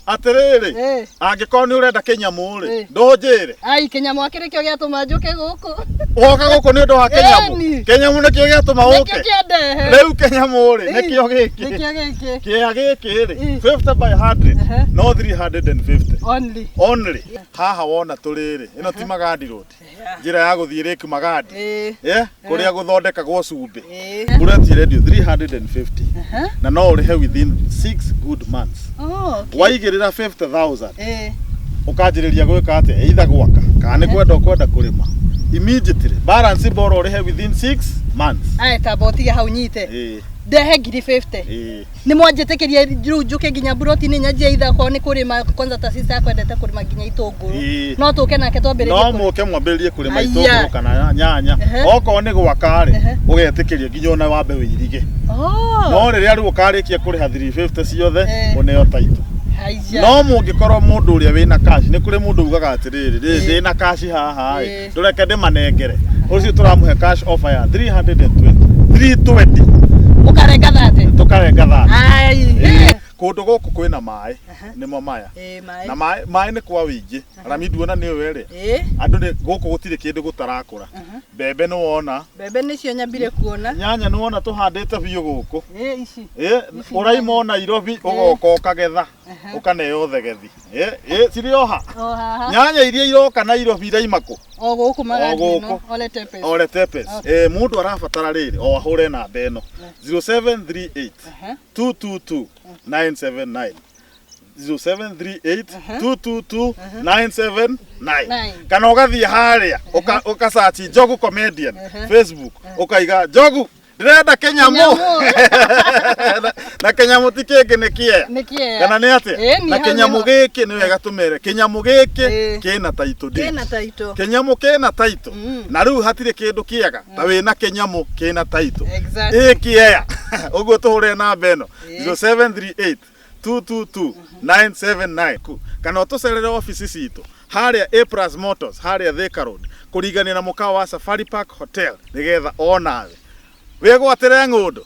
Athuri. Angĩkorwo nĩ ũrenda Kinyamu rĩ, ndũnjĩre. Ai Kinyamu akĩrĩkio gĩatũma njũke gũkũ. Woka gũkũ nĩ ũndũ wa Kinyamu. Kinyamu nĩkĩo gĩatũma ũke. Rĩu Kinyamu rĩ, nĩkĩo gĩkĩ. Nĩkĩo gĩkĩ. Kĩa gĩkĩ rĩ, 50 by 100, no 350. Only. Haha wona tũrĩrĩ, ĩno ti Magadi Road. Njĩra ya gũthiĩ Lake Magadi. Kũrĩa gũthondekagwo cumbĩ. Bureti radio 350. Na no ũrĩhe within 6 good months. Waigĩrĩra 50,000. Ũkanjĩrĩria gwĩka atĩ either gwaka kana nĩ kwenda kũrĩma. Immediately balance borrow ũrĩhe within 6 months. Ta botiga hau nyite. Ndehe ngiri 50. Nĩ mwanjĩtĩkĩria rĩu njũke nginya buroti-inĩ nyanjie either kwa nĩ kũrĩma kwanza ta sister akwendete kũrĩma nginya itũngũrũ. No tũke nake twambĩrĩrie. No mũke mwambĩrĩrie kũrĩma itũngũrũ kana nyanya. Okorwo nĩ gwaka rĩ, ũgetĩkĩria nginya ona wambe wĩirige. No rĩrĩa rĩu ũkarĩkia kũrĩha 350 ciothe, ũneo title. No mũngĩkorwo mũndũ ũrĩa wĩna cash, nĩ kũrĩ mũndũ ugaga atĩrĩrĩ, ndĩna cash haha ĩ, ndũreke ndĩmanengere. Ũcio tũramũhe cash offer ya 320. Ũkarenga 30. Tũkarenga 30. Kũndũ gũkũ kwĩna maĩ, nĩmo maya. Na maĩ nĩ kwa wĩingĩ. Arami nduona nĩ ũwe rĩ. Andũ nĩ gũkũ gũtirĩ kĩndũ gũtarakũra. Mbembe nĩ wona. Mbembe nĩcio nyambire kuona. Nyanya nĩ wona tũhandĩte biũ gũkũ. Ici. Ũraima Nairobi ũgoka ũkagetha. Ũkaneo thegethi. Cirĩ oha. Nyanya iria iroka Nairobi iraima kũ? O gũkũ Magadi no. Ole tepes. Mũndũ arabatara rĩrĩ, o ahũre namba ĩno. 0738 222 979. 0738 222 979. Kana ũgathiĩ harĩa ũkasearch Njogu comedian Facebook ũkaiga Njogu ndĩrenda Kinyamu. Na Kinyamu ti kĩngĩ nĩ Kiega. Kana nĩ atĩ? Na Kinyamu gĩkĩ nĩ wega tũmere. Kinyamu gĩkĩ kĩna title deed. Kinyamu kĩna title. Na rĩu hatirĩ kĩndũ kĩega ta wĩna Kinyamu kĩna title. Kiega. Ũguo tũhũre namba ĩno 0738 222 979. Kana ũtũcerere ofici citũ harĩa A+ Motors harĩa Thika Road kũringania na mũkawa wa Safari Park Hotel nĩgetha onawe wĩgwatĩre ng'ũndũ.